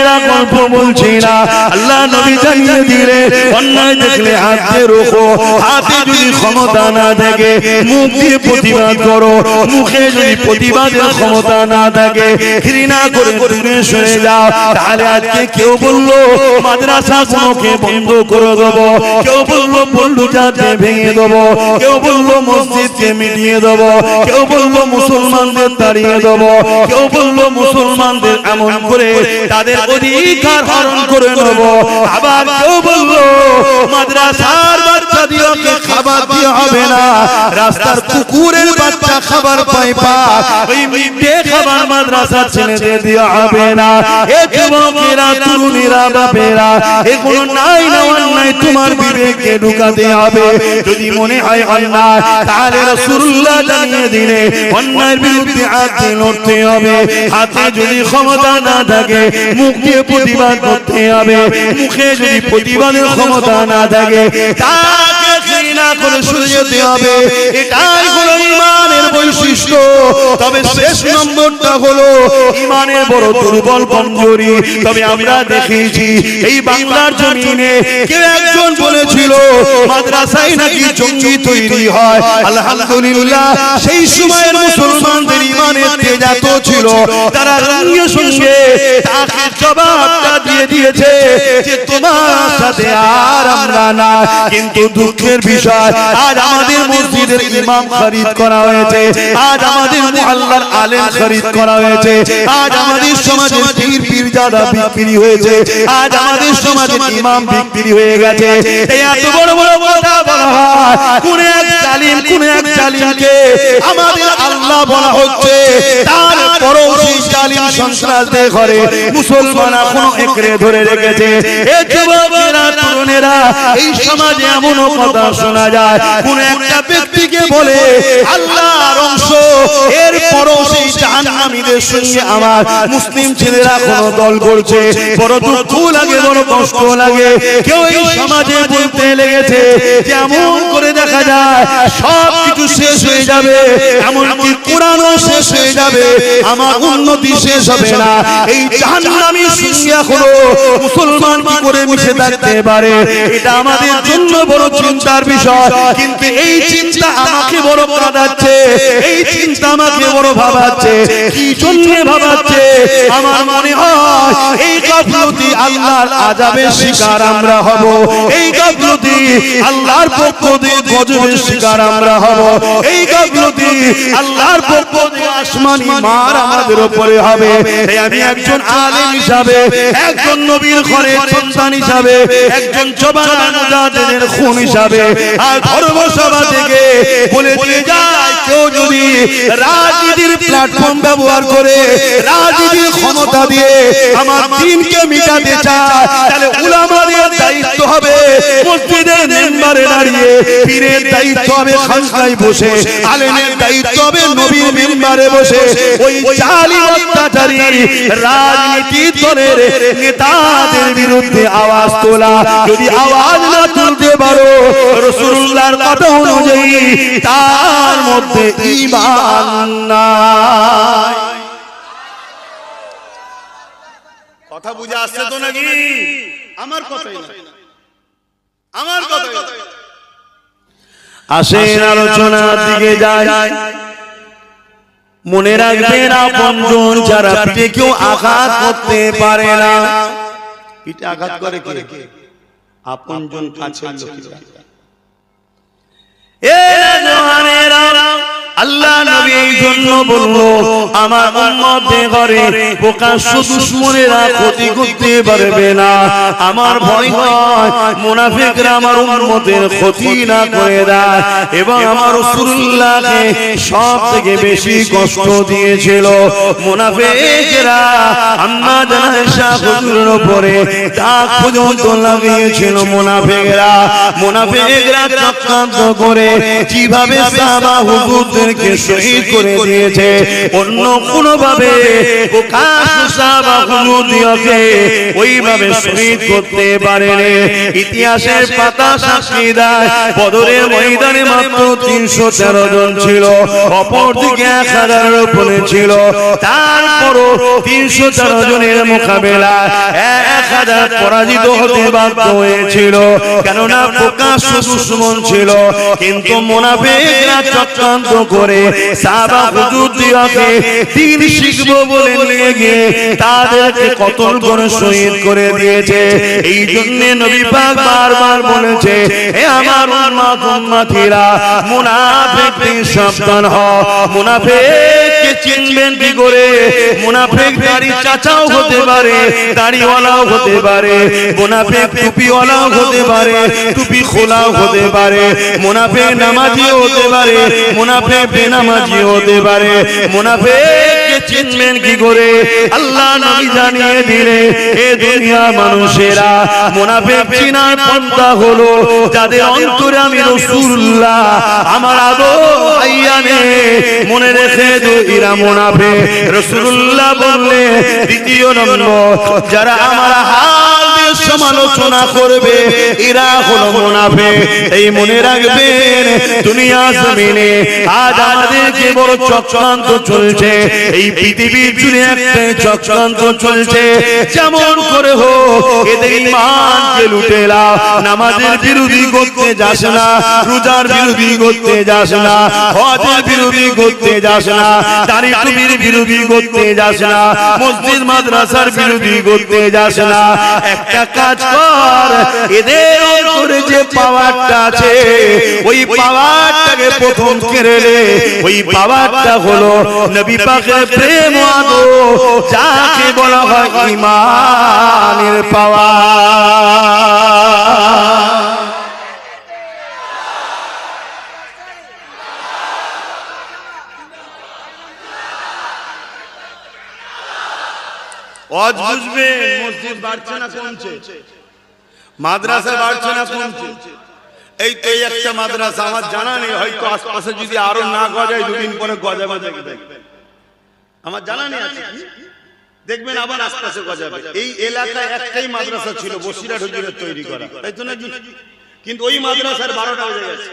মেয়েরা গল্প বলছি না, আল্লাহ নবী জানিয়ে দিলে অন্যায় দেখলে হাতে রোখো, হাতে যদি ক্ষমতা না থাকে মুখ দিয়ে প্রতিবাদ করো, মুখে যদি প্রতিবাদের ক্ষমতা না থাকে ঘৃণা করে দূরে সরে যাও। তাহলে আজকে কেউ বললো মাদ্রাসা গুলোকে বন্ধ করে দেবো, কেউ বললো পল্লু জাতে ভেঙে দেবো, কেউ বললো মসজিদকে মিটিয়ে দেবো, কেউ বললো মুসলমানদের তাড়িয়ে দেবো, কেউ বললো মুসলমানদের এমন করে তাদের অধিকার হরণ করে নেবো, আবার কেউ বললো মাদ্রাসার বাচ্চা দিওকে খাবার দিয়ে হবে না, রাস্তার কুকুরের বাচ্চা খাবার পায় ওই মিটে খাবার মাদ্রাসার ছেলেদের দিয়ে হবে না। এ যুবকেরা তরুণীরা বাপেরা এগুলো নাই না অন্যায় তোমার বিবেকে ঢুকাতে হবে। যদি মনে হয় অন্যায় তাহলে রাসূলুল্লাহ জানিয়ে দিলে অন্যায়ের বিরুদ্ধে হাতে লড়তে হবে, হাতে যদি ক্ষমতা না থাকে মুখ দিয়ে প্রতিবাদ করতে হবে, মুখে যদি প্রতিবাদের ক্ষমতা না থাকে তাকে ঘৃণা করে সরে যেতে হবে। এটাই হলো ঈমানের বৈশিষ্ট্য। তবে শেষ নম্বরটা হলো ঈমানের বড় দুর্বল কমজোরি। তবে আমরা দেখেছি এই বাংলার জমিনে কেউ একজন বলেছিল মাদ্রাসায় নাকি জঙ্গি তৈরি হয়। আলহামদুলিল্লাহ সেই সময়ের মুসলমানদের ঈমানের তেজ এত ছিল তারা সঙ্গে সঙ্গে তাকে জবাবটা দিয়ে দিয়েছে যে তোমার সাথে আর আমরা না। কিন্তু দুঃখের বিষয় আজ আমাদের মসজিদের ইমাম খরিদ করা হয়েছে, আজ আমাদের মুআল্লার আলেম খরিদ করা হয়েছে, আজ আমাদের সমাজের পীর পীরজাদা বিক্রি হয়েছে, আজ আমাদের সমাজের ইমাম বিক্রি হয়ে গেছে। এই এত বড় বড় কথা বলা হয়, কোন এক জালিম কোন এক জালিমকে আমাদের আল্লাহ বলা হচ্ছে, তারপরও সেই জালিম সন্ত্রাসদের ঘরে মুসলমান এখনো একরে ধরে রেখেছে। এই যুবকেরা তরুণেরা এই সমাজে এমনও কথা শোনা যায় কোন একটা ব্যক্তিকে বলে আল্লাহর অংশ, এরপরও সেই জাহান্নামীদের সঙ্গে আমার মুসলিম ছেলেরা কোন দল করছে। বড় দুঃখ লাগে, বড় কষ্ট লাগে। কেউ এই সমাজে বলতে লেগেছে যে এমন করে দেখা যায় সব কিছু শেষ হয়ে যাবে, এমনকি কোরআনও শেষ হয়ে যাবে, আমার উন্নতি শেষ হবে না। এই জাহান্নামী সঙ্গে এখনো মুসলমান কি করে মিশে থাকতে পারে? এটা আমাদের জন্য বড় চিন্তার বিষয়। কিন্তু এই চিন্তা আমাকে বড় কাঁদাচ্ছে, এই চিন্তা আমাকে বড় ভাবাচ্ছে। কি জন্য ভাবাচ্ছে? আমার মনে হয় এই গাফলতি আল্লাহর আযাবের শিকার আমরা হব, এই গাফলতি আল্লাহর পক্ষ থেকে গজবের শিকার আমরা হব, এই গাফলতি আল্লাহর পক্ষ থেকে আসমানি মার আমাদের উপরে হবে। আমি একজন আলেম হিসাবে, একজন নবীর ঘরের সন্তান হিসাবে, একজন জবান মুজাহিদের খুন হিসাবে আর ধর্মসভা থেকে বলে দিয়ে যায় কেউ যদি রাজনীতির প্ল্যাটফর্ম ব্যবহার করে রাজনীতির ক্ষমতা দিয়ে আমার দ্বীনকে মিটাতে চায়, তাহলে উলামাদের দায়িত্ব হবে মসজিদের মেম্বারে দাঁড়িয়ে, পীরের দায়িত্ব হবে খানকায় বসে, আলেমের দায়িত্ব হবে নবীর মেম্বারে বসে ওই জালিম অত্যাচারী রাজনীতি দলের নেতাদের বিরুদ্ধে আওয়াজ তোলা। যদি আওয়াজ না তুলতে পারো রাসূলুল্লাহর কথা অনুযায়ী তার মধ্যে ঈমান নাই। কথা বুঝে আসছে তো নাকি? আমার কথাই না, আমার কথাই না। আসেন আলোচনার দিকে যাই। মনে রাখবেন আপনজন যারা পিঠে কেউ আঘাত করতে পারে না। পিঠে আঘাত করে কে? আপনজন কাছের লোকেরা। এ জানেরা আল্লাহ নবী এই জন্য বললো আমার উম্মতের ঘরে প্রকাশ্য দুশমনেরা ক্ষতি করতে পারবে না। আমার ভয় হয় মুনাফিকরা আমার উম্মতের ক্ষতি না করে দেয়। এবং আমার রাসূলুল্লাহকে সবথেকে বেশি কষ্ট দিয়েছিল মুনাফিকরা। আম্মা জান আয়েশা হুজুরের উপরে দাগ পর্যন্ত লাগিয়েছিল মুনাফিকরা। মুনাফিকরা চক্রান্ত করে কিভাবে সাহাবা হুজুরদেরকে শহীদ করে দিয়েছে, অন্য কোন ভাবে প্রকাশ্য সাহাবা হুজুর দিয়াকে ওইভাবে শহীদ করতে পারেনি। ইতিহাসের পাতা সাক্ষী দেয় বদরের ময়দানে মাত্র 313 জন ছিল, অপরদিকে 1000-এর উপরে ছিল। তারপরও 313 জনের মোকাবেলা 1000 পরাজিত হতে বাধ্য হয়েছিল, কেননা প্রকাশ্য দুশমন ছিল। কিন্তু মুনাফিকরা চক্রান্ত করে সাহাবা হুজুর দিয়াকে দ্বীন শিখবো বলে নিয়ে গিয়ে তাদেরকে কতল করে শহীদ করে দিয়েছে। এই জন্য নবী পাক বারবার বলেছে, হে আমার উম্মতিরা, মুনাফিক থেকে সাবধান হও। মুনাফিককে চিনবেন কি করে? মুনাফিক দাড়ি চাচাও হতে পারে, দাড়িওয়ালাও হতে পারে, মুনাফিক টুপিওয়ালাও হতে পারে, টুপি খোলাও হতে পারে, মুনাফিক নামাজিও হতে পারে, মুনাফিক বেনামাজিও হতে পারে। মুনাফিককে চিনবেন কি করে? আল্লাহ নবী জানিয়ে দিলে, এ দুনিয়া মানুষেরা মুনাফিক চিনার পন্থা হলো যাদের অন্তরে আমি রাসূলুল্লাহ আমার আদো আইয়ানে মনে রেখে দো এরা মুনাফিক। রাসূলুল্লাহ বললে দ্বিতীয় নম্বর, যারা আমার হাল দিয়ে সমালোচনা করবে এরা হলো মুনাফিক। এই মনে রাখবেন, দুনিয়া জমিনে আজ আমাদেরকে বড় চক্রান্ত চলছে। এই পৃথিবীর জুড়ে একটাই চক্রান্ত চলছে, যেমন করে হোক এদের ঈমানকে লুটে নাও। নামাজের বিরোধী করতে যাস না, রোজার বিরোধী করতে যাস না, হজের বিরোধী করতে যাস না, দাড়ি টুপির বিরোধী করতে যাস না, মসজিদ মাদ্রাসার বিরোধী করতে যাস না। একটা কাজ কর, এদের অন্তরে যে পাওয়ারটা আছে ওই পাওয়ারটাকে প্রথম কেড়ে নে। ওই পাওয়ারটা হলো নবী পাকের প্রেম ও আদর, যাকে বলা হয় ঈমানের পাওয়ার। আজ বুঝবে মসজিদ বাড়ছে না কমছে, মাদ্রাসা বাড়ছে না কমছে। এই তো একটা মাদ্রাসা আমার জানা নেই, হয়তো আশপাশে যদি আরো না গজায় দুদিন পরে গজাবে, দেখবেন আমার জানা নেই আছে, দেখবেন আবার আশপাশে গজাবে। এই এলাকায় একটাই মাদ্রাসা ছিল বসিরহাট হুজুরের তৈরি করা, তাই তো নাকি? কিন্তু ওই মাদ্রাসার 12টা বেজে গেছে।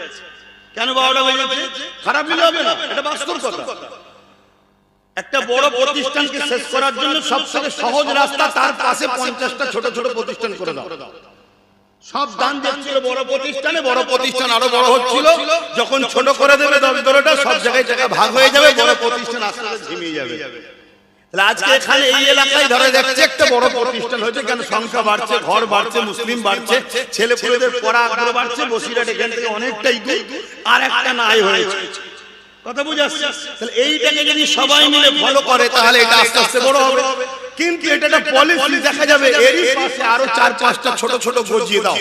কেন 12টা বেজে গেছে? খারাপ দিলে হবে না, এটা বাস্তব কথা। একটা বড় প্রতিষ্ঠানকে শেষ করার জন্য সবথেকে সহজ রাস্তা তার পাশে 50টা ছোট ছোট প্রতিষ্ঠান করে দাও। সব দান দিচ্ছিল বড় প্রতিষ্ঠানে, বড় প্রতিষ্ঠান আরো বড় হচ্ছিল। যখন ছোট করে দেবে 10-12টা, সব জায়গায় জায়গায় ভাগ হয়ে যাবে, বড় প্রতিষ্ঠান আস্তে আস্তে ঝিমিয়ে যাবে। তাহলে আজকে এখানে এই এলাকায় ধরে দেখছে একটা বড় প্রতিষ্ঠান হয়েছে, কেন সংখ্যা বাড়ছে, ঘর বাড়ছে, মুসলিম বাড়ছে, ছেলেপুলেদের পড়া আগ্রহ বাড়ছে। বসিরহাট এখান থেকে অনেকটাই দূর, আর একটা নাই হয়েছে। কথা বুঝাচ্ছি? তাহলে এইটাকে যদি সবাই মিলে ফলো করে তাহলে এটা আস্তে আস্তে বড় হবে। কিন্তু এটা একটা পলিসি, দেখা যাবে এরই পাশে আরো 4-5টা ছোট ছোট গজিয়ে দাও,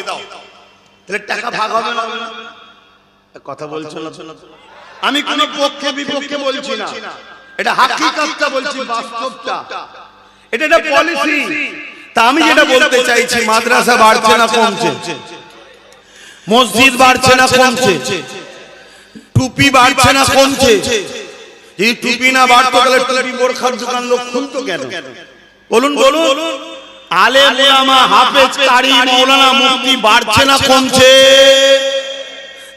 তাহলে টাকা ভাগ হবে না। কথা বলছো না? আমি কোনো পক্ষে বিপক্ষে বলছি না, এটা হাকিকতটা বলছি, বাস্তবটা। এটা একটা পলিসি। তা আমি যেটা বলতে চাইছি, মাদ্রাসা বাড়ছে না কমছে, মসজিদ বাড়ছে না কমছে, টুপি বাড়ছে না কমছে। এই টুপি না বাড়তো তাহলে টুপি বোরখার দোকান লোক খুলতো কেন? বলুন বলুন। আলেম ওলামা হাফেজ কারি মাওলানা মুফতি বাড়ছে না কমছে?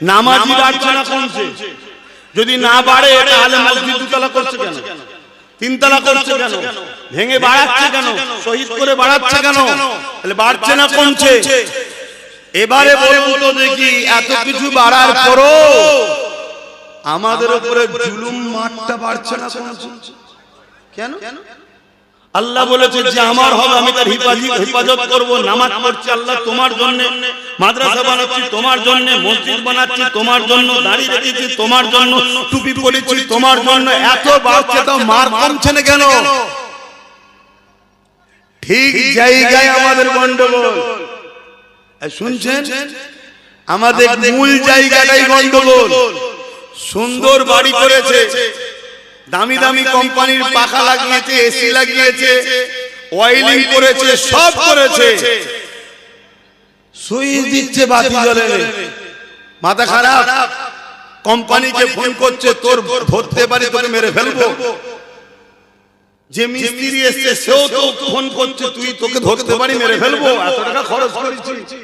নামাজি বাড়ছে না কমছে? যদি না বাড়ে তাহলে মসজিদ 2তলা করছে কেন, 3তলা করছে কেন, ভেঙে বাড়াচ্ছে কেন, শহীদ করে বাড়াচ্ছে কেন? তাহলে বাড়ছে না কমছে? এবারে বলুন তো দেখি, এত কিছু বাড়ার পরও আমাদের উপরে জুলুম মারটা বাড়ছে না কেন? আল্লাহ বলেছে যে আমার হবে আমি তার হিফাজত করব। নামাজ পড়ছি আল্লাহ তোমার জন্য, মাদ্রাসা বানাচ্ছি তোমার জন্য, মসজিদ বানাচ্ছি তোমার জন্য, দাড়ি রেখেছি তোমার জন্য, টুপি পরেছি তোমার জন্য। এত বাড়ছে তো মার কমছে না কেন? ঠিক জায়গায় আমাদের গন্ডগোল। শুনছেন? আমাদের মূল জায়গাটাই গন্ডগোল। সুন্দর বাড়ি করেছে, দামি দামি কোম্পানির পাখা লাগিয়েছে, এসি লাগিয়েছে, ওয়েলিং করেছে, সব করেছে, সুইচ দিচ্ছে বাতি জ্বলে, মাথা খারাপ। কোম্পানিকে ফোন করছে তোর ধরতে পারি তোকে মেরে ফেলবো। যে মিস্ত্রি এসছে সেও তো ফোন করছে, তুই তোকে ধরতে পারি মেরে ফেলবো, এত টাকা খরচ করেছি।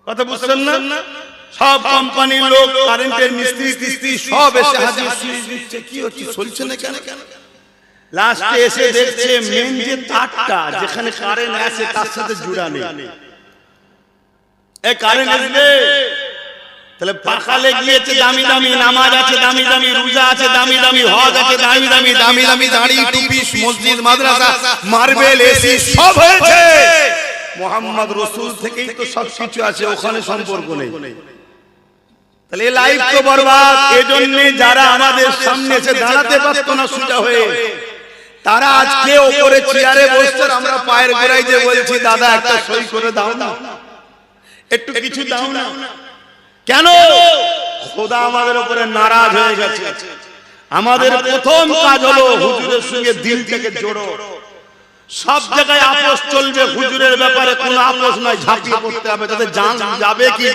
কথা বুঝছেন না? সব কোম্পানির লোক, কারেন্টের মিস্ত্রি টিস্ত্রি সব এসে হাজির, সুইচ দিচ্ছে, কি হচ্ছে চলছে না কেন? লাস্টে এসে দেখছে মেন যে তারটা যেখানে কারেন্ট আছে তার সাথে জুড়া নেই। এই কারেন্ট আসবে তাহলে পাখালে গিয়েছে, দামি দামি নামাজ আছে, দামি দামি রোজা আছে, দামি দামি হজ আছে, দামি দামি দামি দামি দাড়ি টুপি, মসজিদ মাদ্রাসা মার্বেল এসি সব হয়েছে। মুহাম্মদ রাসূল থেকেই তো সব কিছু আছে, ওখানে সম্পর্ক নেই। তাহলে এই লাইফ তো বরবাদ। এজন্য যারা আমাদের সামনে এসে দাঁড়াতে পারত না সোজা হয়ে, তারা আজকে উপরে চেয়ারে বসছে, আমরা পায়ের গোড়ায় যে বলছি দাদা একটা সই করে দাও না, একটু কিছু দাও না। কেন? খোদা আমাদের উপরে নারাজ হয়ে গেছে। আমাদের প্রথম কাজ হলো হুজুরের সঙ্গে দিলটাকে জোড়ো। সব জায়গায় আপোষ চলবে, হুজুরের ব্যাপারে কোনো আপোষ নাই, ঝাঁপিয়ে পড়তে হবে। তাদের জান যাবে কি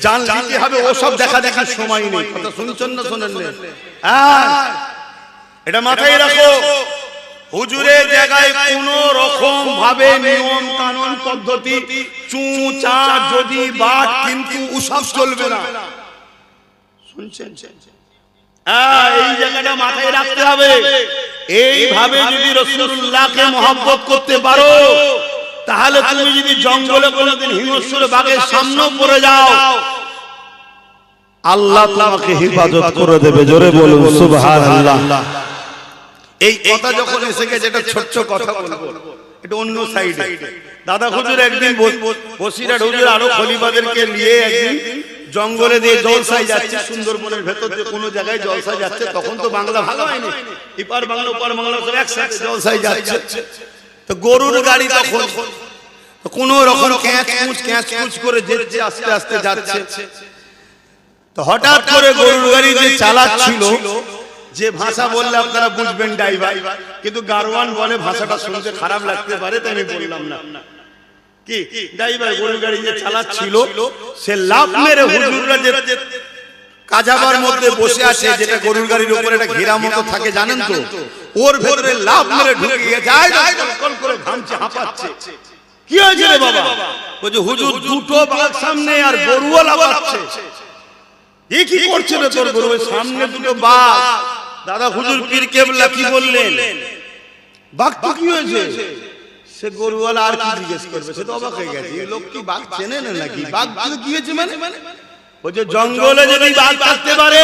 জান দিতে হবে, ও সব দেখা দেখার সময় নেই। কথা শুনছেন না শোনেন না? হ্যাঁ, এটা মাথায় রাখো। হুজুরের জায়গায় কোন রকম ভাবে নিয়ম কানুন পদ্ধতি চুচা যদি বাট কিন্তু ওসব চলবে না। শুনছেন? এই জায়গাটা মাথায় রাখতে হবে। এইভাবে যদি রাসূলুল্লাহকে মহব্বত করতে পারো, তাহলে তুমি যদি জঙ্গলে কোনোদিন হিংস্র বাঘের সামনে পড়ে যাও, আল্লাহ তোমাকে হেফাজত করে দেবে। জোরে বলুন সুবহানাল্লাহ। এই কথা যখন এসে গেছে, এটা ছোট্ট কথা বলবো, এটা অন্য সাইডে। দাদা হুজুর একদিন বসিরহাট হুজুর আরো খলিফাদেরকে নিয়ে একদিন জঙ্গলে দিয়ে জলসায় যাচ্ছে, সুন্দরবনের ভেতর দিয়ে কোনো জায়গায় জলসায় যাচ্ছে। তখন তো বাংলা ভালো হয়নি, এপার বাংলা ওপার বাংলা সব একসাথে জলসায় যাচ্ছে। তো গরুর গাড়ি তখন কোন রকম ক্যাঁচ কুচ করে যেতে আস্তে আস্তে যাচ্ছে। তো হঠাৎ করে গরুর গাড়ি যে চালাচ্ছিল, যে ভাষা বললে আপনারা বুঝবেন ড্রাইভার, কিন্তু গারওয়ান বলে ভাষাটা শুনতে খারাপ লাগতে পারে, তাই আমি বললাম না। কি ড্রাইভার গরুর গাড়ি যে চালাচ্ছিল, সে লাফ মেরে হুজুররা যে কাজাবার মধ্যে বসে আছে, যেটা গরুর গাড়ির উপরে একটা ঘেরা মতো থাকে জানেন তো, ওর ভেতরে লাফ মেরে ঢুকে যায়, কল করে ঘামছে, হাঁপাচ্ছে। কি হয়েছে রে বাবা? বলছে হুজুর দুটো বাঘ সামনে আর গরুও লাফাচ্ছে। এই কি করছে রে তোর গরু? সামনে দুটো বাঘ। দাদা হুজুর পীর কেবলা কি বললেন? বাঘ তো কি হয়েছে? সে গরুওয়ালা আর কি জিজ্ঞেস করবে, সে তো অবাক হয়ে গেছে, এই লোক কি বাঘ চেনে না নাকি? বাঘ কি হয়েছে মানে? বলছে জঙ্গলে যদি বাঘ থাকতে পারে,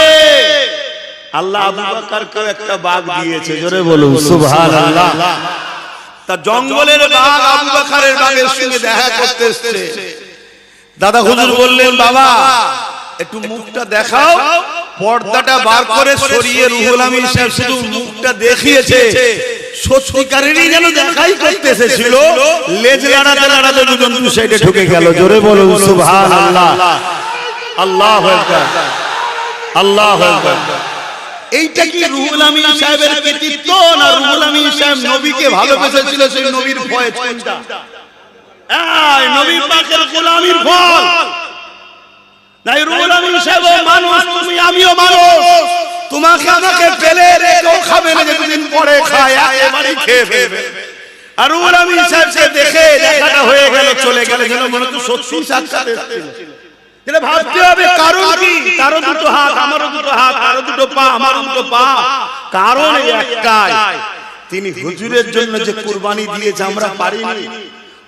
আল্লাহ আবু বকরকে একটা বাঘ দিয়েছে। জোরে বলুন সুবহানাল্লাহ। তা জঙ্গলের বাঘ আবু বকরের বাঘের সঙ্গে দেখা করতে এসেছে। দাদা হুজুর বললেন বাবা একটু মুখটা দেখাও। পর্দাটা বার করে সরিয়ে রুহুল আমিন সাহেব শুধু মুখটা দেখিয়েছে। সত্যিকারেরই যেন দেখাই করতে এসেছিল। লেজ লাড়াতে লাড়াতে দুজন দু সাইডে ঢুকে গেল। জোরে বলুন সুবহানাল্লাহ। আল্লাহু আকবার, আল্লাহু আকবার। এইটা কি রুহুল আমিন সাহেবের কৃতিত্ব, না রুহুল আমিন সাহেব নবীকে ভালোবেসেছিল সেই নবীর ভয়? কোনটা? এই নবী পাকের গোলামির ফল। নাই রুহুল আমিন সাহেব মানুষ, তুমি আমিও মানুষ। তোমাকে আমাকে পেলে রেখেও খাবে না, যেদিন পরে খায় একেবারে খেয়ে ফেলবে। আর রুহুল আমিন সাহেবকে দেখে দেখাটা হয়ে গেল, চলে গেল, যেন মনে হচ্ছে সত্যি সাক্ষাৎ এসেছিল। এটা ভাবতে হবে কারণ কি? তারও দুটো হাত, আমারও দুটো হাত, তারও দুটো পা, আমারও দুটো পা। কারণ একটাই, তিনি হুজুরের জন্য যে কুরবানি দিয়েছে আমরা পারিনি।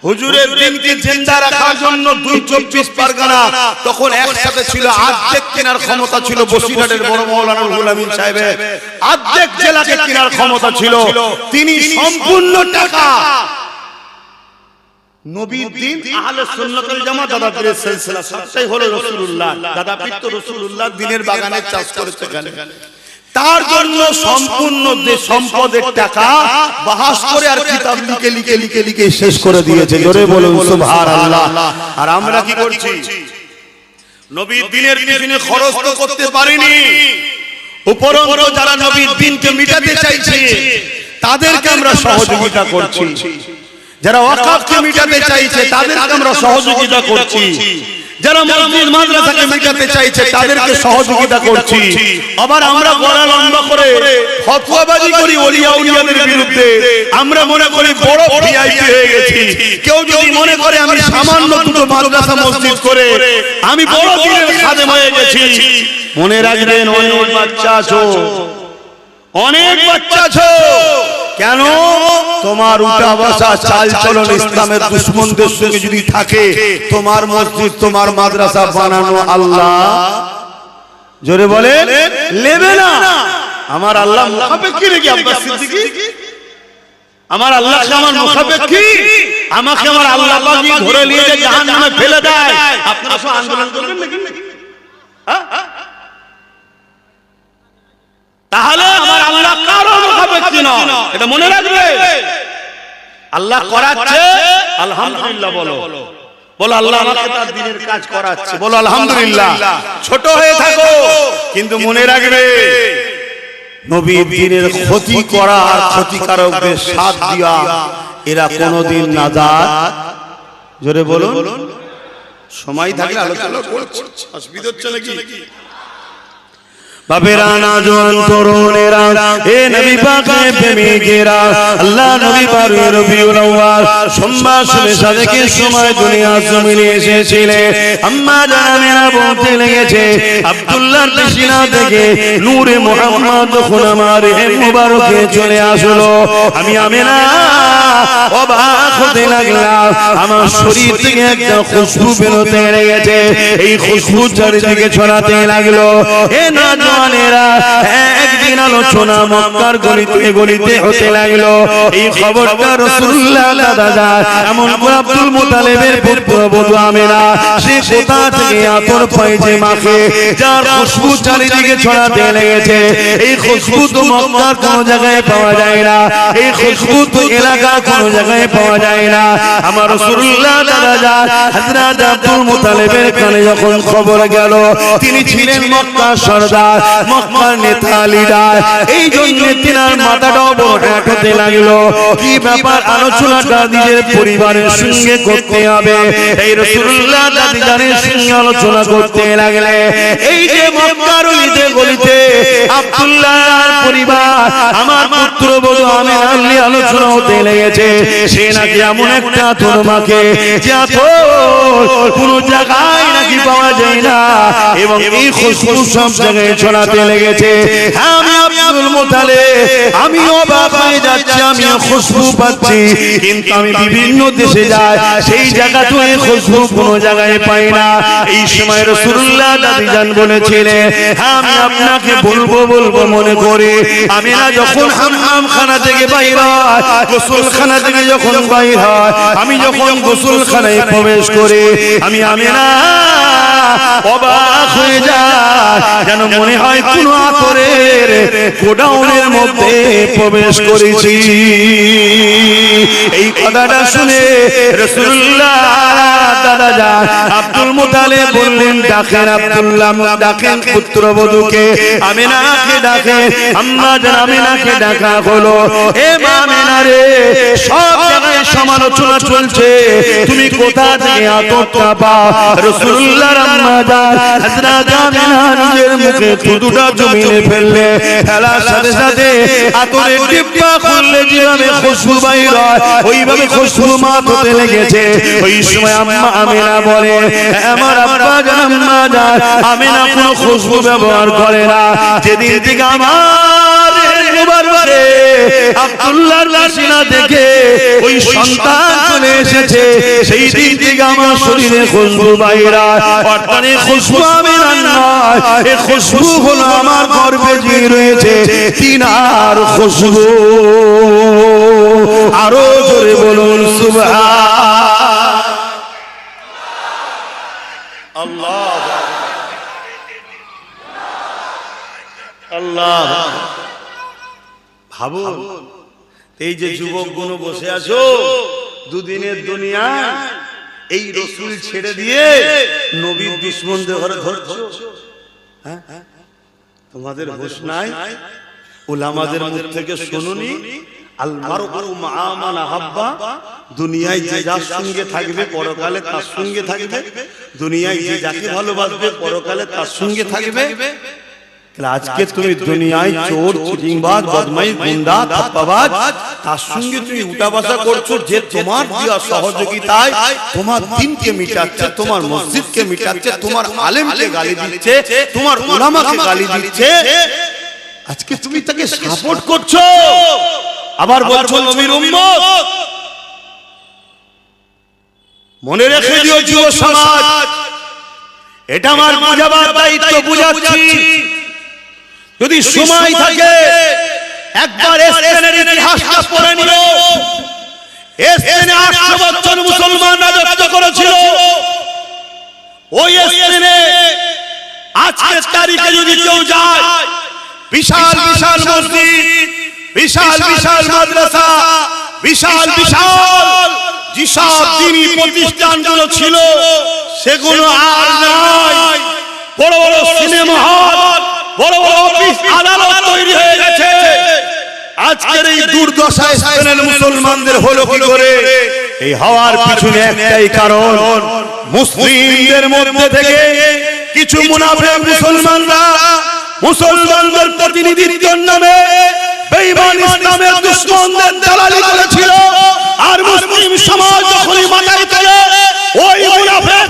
হুজুরের দিনকে জিন্দা রাখার জন্য 224 পরগনা তখন একসাথে ছিল। অর্ধেক কেনার ক্ষমতা ছিল বসিরহাটের বড় মাওলানা রুহুল আমিন সাহেবের, অর্ধেক জেলাকে কেনার ক্ষমতা ছিল। তিনি সম্পূর্ণ টাকা নবীর দিন, আহলে সুন্নাত ওয়াল জামাত, দাদা পীরের সিলসিলা সবটাই হলো রাসূলুল্লাহ। দাদা পীর তো রাসূলুল্লাহ দিনের বাগানে চাষ করেছে এখানে। তার জন্য সম্পূর্ণ যে সম্পদের টাকা বাহাস করে আর কিতাব লিখে লিখে লিখে লিখে শেষ করে দিয়েছে। জোরে বলুন সুবহানাল্লাহ। আর আমরা কি করছি? নবীর দিনের পিছনে খরচ তো করতে পারিনি, উপরন্তু যারা নবীর দিনকে মিটাতে চাইছে তাদেরকে আমরা সহযোগিতা করছি। যারা ওয়াকফকে মিটাতে চাইছে তাদেরকে আমরা সহযোগিতা করছি। যারা মসজিদ মাদ্রাসাকে মেটাতে চাইছে তাদেরকে সহযোগিতা করছি। আবার আমরা গলা লম্বা করে ফতোয়াবাজি করি ওলিয়া উলিয়াদের বিরুদ্ধে। আমরা মনে করি বড় ভিআইপি হয়ে গেছি। কেউ যদি মনে করে আমি সামান্য দুটো মাদ্রাসা মসজিদ করে আমি বড় দিনের খাদেম হয়ে গেছি, মনে রাখবেন অনেক বাচ্চা আছো, অনেক বাচ্চা আছো। কেন? তোমার উল্টা ভাষা চাল চলন ইসলামের দুশমনদের সঙ্গে যদি থাকে, তোমার মসজিদ তোমার মাদ্রাসা বানানো আল্লাহ জোরে বলে নেবে না। আমার আল্লাহ মুখাপেক্ষী নাকি আব্বাস সিদ্দিকী? আমার আল্লাহ আমার মুখাপেক্ষী? আমাকে আমার আল্লাহ পাক ধরে নিয়ে যে জাহান্নামে ফেলে দেয়, আপনারা সব আন্দোলন করবেন নাকি? তাহলে আমার আল্লাহ কারো মুখাপেক্ষী নয়, এটা মনে রাখবে। আল্লাহ করাচ্ছে, আলহামদুলিল্লাহ বলো। বলো আল্লাহ আমাকে তার দ্বীনের কাজ করাচ্ছে, বলো আলহামদুলিল্লাহ। ছোট হয়ে থাকো কিন্তু মনে রাখবে নবীর দ্বীনের ক্ষতি করা আর ক্ষতিকারকদের সাথ দেওয়া এরা কোনোদিন নাজাত, জোরে বলুন। সময় থাকলে আলোচনা করছি, অসুবিধা হচ্ছে নাকি? বাবেরা নাজন তরুণেরা, এ নবী পাকের প্রেমিকেরা, আল্লাহ নবী পাকের রবিউল আউয়াল সোমবার শুনে সাদেকের সময় দুনিয়া জমিনে এসেছিলেন। আম্মা জানেরা বলতে লেগেছে আব্দুল্লাহর পেশিনা থেকে নূরে মুহাম্মদ যখন আমার মুবারকে চলে আসলো, আমি আমিনা অবাক হতে লাগলাম। আমার শরীর থেকে একটা খুশবু বেরোতে লেগেছে, এই খুশবু চারিদিকে ছড়াতে লাগলো। এ না একদিন আলোচনা মক্কার গলিতে গলিতে হতে লাগলো। এই খবরটা রাসূলুল্লাহ দাদা এমন করে আব্দুল মুতালিবের পুত্রবধূ আমেনা সে কোথা থেকে আতর পাইছে মাখে, যার খুশবু চারিদিকে ছড়াতে লেগেছে। এই খুশবু তো মক্কার কোনো জায়গায় পাওয়া যায় না, এই খুশবু তো এলাকার কোনো জায়গায় পাওয়া যায় না। আমার রাসূলুল্লাহ দাদা হযরত আব্দুল মুতালিবের কানে যখন খবর গেল, তিনি ছিলেন মক্কার সরদার, মক্কার নেতা লিডার, এই জন্য তিনার মাথাটাও বড় হতে লাগলো। কি ব্যাপার আলোচনাটা নিজের পরিবারের সঙ্গে করতে হবে, এই রাসূলুল্লাহ দাদিজানের সঙ্গে আলোচনা করতে লাগলে। এই যে মক্কার গলিতে গলিতে আব্দুল্লাহর পরিবার, আমার পুত্রবধূ আমেনা নিয়ে আলোচনা হতে লেগেছে। সে নাকি এমন একটা তোমাকে যা তো কোনো জায়গায় নাকি পাওয়া যায় না, এবং এই খুশবু সব জায়গায় ছড়াতে লেগেছে। আমি আব্দুল মুতালিব আমি অবাক হয়ে যাচ্ছি, আমি খুশবু পাচ্ছি, কিন্তু আমি বিভিন্ন দেশে যাই, সেই জায়গাতে এই খুশবু কোনো জায়গায় পাই না। এই সময় রাসূলুল্লাহ দাদিজান বলেছিলেন, আমি আপনাকে বলবো বলবো মনে করে আমিনা যখন হাম্মামখানা থেকে বাইর হয়, গোসলখানা থেকে যখন বাইর হয়, আমি যখন গোসলখানায় প্রবেশ করি, আমি আমিনা অবাক হয়ে যায়, যেন মনে হয় কোন আতরের গোডাউনের মধ্যে প্রবেশ করেছি। এই কথাটা শুনে রাসূলুল্লাহ দাদা আব্দুল মুতালিব বললেন, ডাকেন আব্দুল্লাহ, ডাকেন পুত্রবধূকে, আমিনাকে ডাকেন। আম্মা জান আমিনাকে ডাকা হলো। এ মা আমিনা রে, সব জায়গায় সমালোচনা চলছে, তুমি কোথা থেকে আতরটা পাও? রাসূলুল্লাহর আম্মা জান হযরত আমিনা নিজের মুখে থুতুটা জমিনে ফেললে, ফেলার সাথে সাথে আতরের ডিব্বা খুললে যেভাবে খুশবু বাইর হয়, ওইভাবে খুশবু মাথাতে লেগেছে। ওই সময় আম্মা আমিনা বলে, আমার আব্বা জান আম্মা জান আমিনা কোনো খুশবু ব্যবহার করে না। যেদিন থেকে আমার মুবারকে আব্দুল্লাহর লাশিনা দেখে ওই সন্তান চলে এসেছে, সেই দিন থেকে আমার শরীরে খুশবু বাইর হয়। অর্থাৎ এই খুশবু আমিনার নয়, এই খুশবু হলো আমার গর্ভে যে রয়েছে তিনার খুশবু। আরো জোরে বলুন সুবহান আল্লাহ আল্লাহ। ভাবুন, এই যে যুবক গুলো বসে আছো দুদিনের দুনিয়া, এই রসুল ছেড়ে দিয়ে নবীর দুশমনদের ঘরে ধরছো। তোমাদের হোশ নাই? উলামাদের মুখ থেকে শুনুনি আল মারউ মা মান আহাব্বা, দুনিয়ায় যে যার সঙ্গে থাকবে পরকালে তার সঙ্গে থাকবে, দুনিয়ায় যে যাকে ভালোবাসবে পরকালে তার সঙ্গে থাকবে। আজকে তুমি দুনিয়ায় চোর, চিটিংবাজ, বদমাইশ, গুন্ডা, থাপ্পাবাজ, তার সঙ্গে তুমি উঠাবসা করছো, যে তোমার দেওয়া সহযোগিতায় তোমার দিনকে মিটাচ্ছে, তোমার মসজিদকে মিটাচ্ছে, তোমার আলেমকে গালি দিচ্ছে, তোমার উলামাকে গালি দিচ্ছে, আজকে তুমি তাকে সাপোর্ট করছো। আবার বলছো নবীর উম্মত। মনে রেখে দিও যুব সমাজ, এটা আমার বুঝাবার দায়িত্ব, বুঝাচ্ছি। যদি সময় থাকে একবার স্পেনের ইতিহাসটা পড়ে নিও। স্পেনে 800 বছর মুসলমান রাজত্ব করেছিল। ওই স্পেনে আজকের তারিখে যদি কেউ যায়, বিশাল বিশাল মসজিদ, বিশাল বিশাল মাদ্রাসা, বিশাল বিশাল যেসব দ্বীনি প্রতিষ্ঠানগুলো ছিল সেগুলো আর নাই। বড় বড় সিনেমা হল, বড় বড় অফিস আদালত তৈরি হয়ে গেছে। আজকের এই দুর্দশা স্পেনের মুসলমানদের হলো কি করে? এই হওয়ার পিছনে একটাই কারণ, মুসলিমদের মধ্যে থেকে কিছু মুনাফিক মুসলমানরা মুসলমানদের প্রতিনিধিত্বের নামে বেঈমান ইসলামের দুশমনদের দালালি করেছিল। আর মুসলিম সমাজ যখনই মাথায় তোলে, ওই মুনাফিক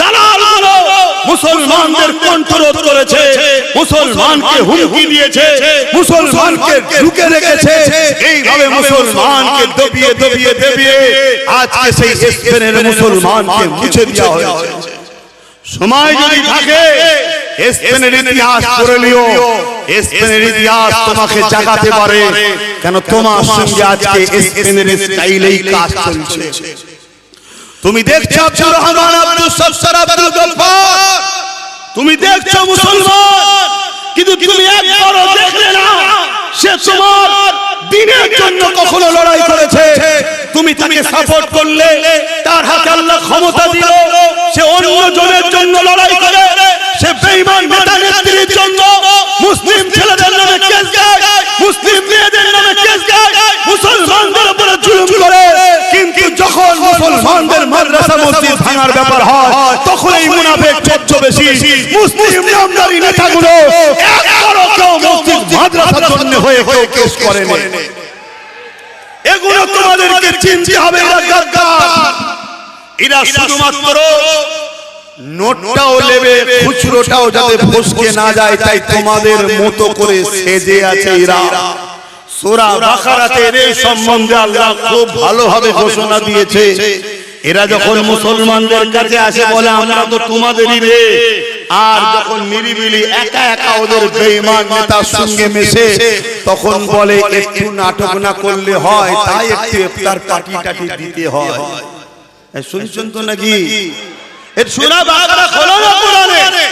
দালালগুলো মুসলমানদের কন্ট্রোল করেছে, মুসলমানকে হুমকি দিয়েছে, মুসলমানকে ঢুকে রেখেছে। এইভাবে মুসলমানকে দবিয়ে দবিয়ে দবিয়ে আজকে সেই স্পেনের মুসলমানকে মুছে দেওয়া হয়েছে। সময় যদি থাকে স্পেনের ইতিহাস পড়ে নিও। স্পেনের ইতিহাস তোমাকে জাগাতে পারে, কেন তোমার সঙ্গে আজকে স্পেনের স্টাইলেই কাজ চলছে। তুমি দেখছো আব্দুর রহমান, আব্দুল সত্তার, আব্দুল গফফার, তুমি দেখছো মুসলমান, কিন্তু তুমি একবারও দেখলে না সে তোমার দ্বীনের জন্য কখনো লড়াই করেছে। তুমি তাকে সাপোর্ট করলে, তার হাতে আল্লাহ ক্ষমতা দিল, সে অন্য জনের জন্য লড়াই করে, সে বেঈমান নেতা নেত্রীর জন্য মুসলিম ছেলেদের নামে কেস গায়, মুসলিম মেয়েদের নামে কেস গায়, মুসলমানদের উপরে জুলুম করে। কিন্তু যখন মুসলমানদের মাদ্রাসা মসজিদ ভাঙার ব্যাপার হয়, তখন এই মুনাফিক ছদ্মবেশী মুসলিম নামধারী নেতাগুলো একবারও কেউ মসজিদ মাদ্রাসার জন্য হয়ে হয়ে কেস করে না। এগুলো তোমাদেরকে চিনতে হবে। এরা গাদ্দার, এরা শুধুমাত্র নোটটাও নেবে, খুচরোটাও যাতে ফসকে না যায়, তাই তোমাদের মতো করে সেজে আছে এরা। সূরা বাকারাতের এই সম্বন্ধে আল্লাহ খুব ভালোভাবে ঘোষণা দিয়েছে। এরা যখন মুসলমানদের কাছে আসে বলে আমরা তো তোমাদেরই রে, আর যখন নিরিবিলি একা একা ওদের বেঈমান নেতার সঙ্গে মেশে, তখন বলে একটু নাটক না করলে হয়, তাই একটু ইফতার পার্টি টাটি দিতে হয়। শুনছেন তো নাকি? এর সূরা বাকারা খোলো না কোরআনে।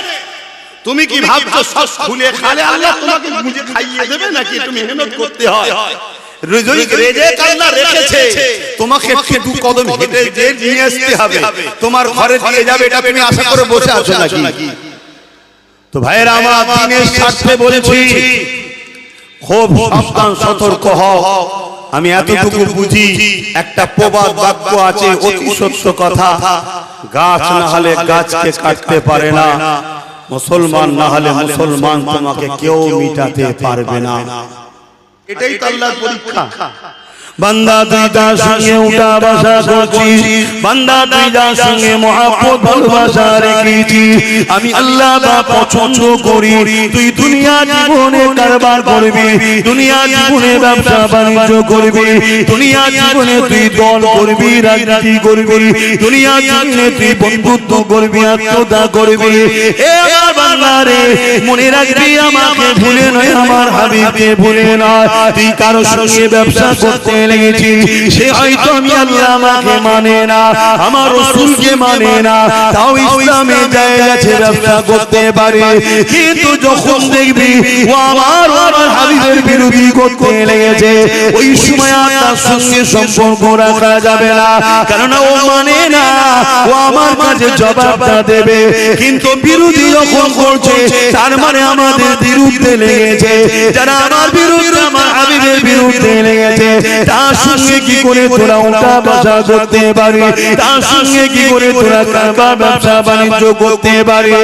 তুমি কি ভাবছো সব খুলে খালে আল্লাহ তোমাকে মুজে খাইয়ে দেবে নাকি? তুমি মেহনত করতে হয়। রেজেক আল্লাহ রেখেছে, তোমাকে একটু কদম হেঁটে যে নিয়ে আসতে হবে, তোমার ঘরে দিয়ে যাবে, এটা তুমি আশা করে বসে আছো নাকি? তো ভাইরা আমার, দ্বীনের স্বার্থে বলেছি, খুব সাবধান সতর্ক হও। আমি এতটুকু বুঝি, একটা প্রবাদ বাক্য আছে, অতি সত্য কথা, গাছ না হলে গাছকে কাটতে পারে না, মুসলমান না হলে মুসলমান তোমাকে কেউ মিটাতে পারবে না। এটাই তো আল্লাহর পরীক্ষা। বান্দা তুই তার সঙ্গে উঠা বসা করছিস, বান্দা তুই যার সঙ্গে মহব্বত ভালোবাসা রেখেছিস, আমি আল্লাহ তা পছন্দ করি। তুই দুনিয়া জীবনে কারবার করবি, দুনিয়া জীবনে ব্যবসা বাণিজ্য করবি, দুনিয়া জীবনে তুই দল করবি, রাজনীতি করবি, দুনিয়া জীবনে তুই বন্ধুত্ব করবি, আত্মীয়তা করবি। এ আমার বান্দা রে, মনে রাখবি আমাকে ভুলে নয়, আমার হাবিবকে ভুলে নয়। তুই কারোর সঙ্গে ব্যবসা করতে লেগেছি, সে হয়তো আমি আল্লাহ আমাকে মানে না, আমার রাসূলকে মানে না, তাও ইসলামে জায়েজ আছে ব্যবসা করতে পারে। কিন্তু যখন দেখবি ও আমার হাবিবের বিরোধী করতে লেগেছে, ওই সময় আর তার সঙ্গে সম্পর্ক রাখা যাবে না, কারণ ও মানে না, ও আমার কাছে জবাবটা দেবে। কিন্তু বিরোধী যখন করছে বলছে তার মানে আমাদের বিরুদ্ধে লেগেছে, যারা আমার বিরুদ্ধে আমার হাবিবের বিরুদ্ধে লেগেছে তার সঙ্গে কি করে তোরা উঠা বসা করতে পারি, তার সঙ্গে কি করে তোরা কারবার ব্যবসা বাণিজ্য করতে পারি।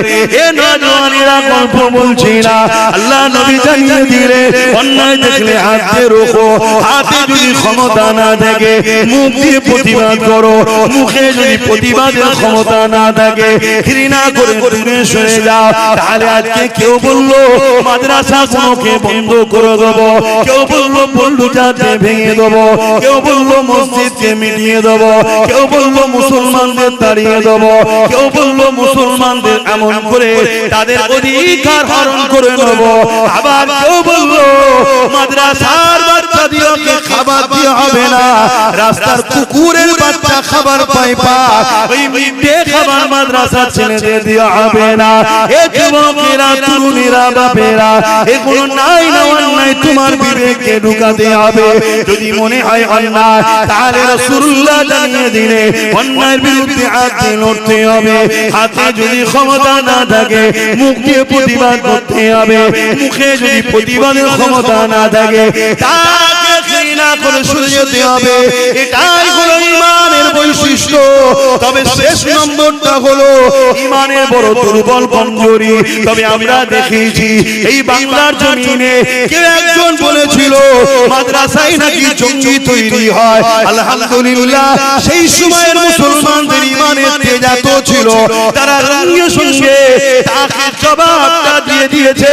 এ নওজওয়ানেরা গল্প বলছি না, আল্লাহ নবী জানিয়ে দিলে অন্যায় দেখলে হাতে রোখো, হাতে যদি ক্ষমতা না থাকে মুখ দিয়ে প্রতিবাদ করো, মুখে যদি প্রতিবাদের ক্ষমতা না থাকে ঘৃণা করে দূরে সরে যাও। তাহলে আজকে কেউ বললো মাদ্রাসা গুলোকে বন্ধ করে দেবো, কেউ বললো পল্লু জাতে ভেঙে দেবো, কেউ বললো মসজিদকে মিটিয়ে দেবো, কেউ বললো মুসলমানদের তাড়িয়ে দেবো, কেউ বললো মুসলমানদের এমন করে তাদের অধিকার হরণ করে নেব, আবার কেউ বললো মাদ্রাসার বাচ্চা দিওকে খাবার দিয়ে হবে না, রাস্তার কুকুরের বাচ্চা খাবার পায় পা, ওই মিটে খাবার মাদ্রাসা ছেলেদের দিয়ে হবে না। এ যুবকেরা তরুণীরা বাপেরা এগুলো নাই না অন্যায় তোমার বিবেকে ঢুকাতে হবে। যদি মনে হয় অন্যায় তাহলে রাসূলুল্লাহ জানিয়ে দিলে অন্যায়ের বিরুদ্ধে হাতে লড়তে হবে, হাতে যদি ক্ষমতা না থাকে মুখ দিয়ে প্রতিবাদ করতে হবে, মুখে যদি প্রতিবাদের ক্ষমতা না থাকে তাকে ঘৃণা করে সরে যেতে হবে। এটাই হলো ঈমানের বৈশিষ্ট্য। তবে শেষ নম্বরটা হলো ঈমানের বড় দুর্বল কমজোরি। তবে আমরা দেখেছি এই বাংলার জমিনে কেউ একজন বলেছিল মাদ্রাসায় নাকি জঙ্গি তৈরি হয়। আলহামদুলিল্লাহ সেই সময়ের মুসলমানদের ঈমানের তেজ এত ছিল তারা সঙ্গে সঙ্গে তাকে জবাবটা দিয়ে দিয়েছে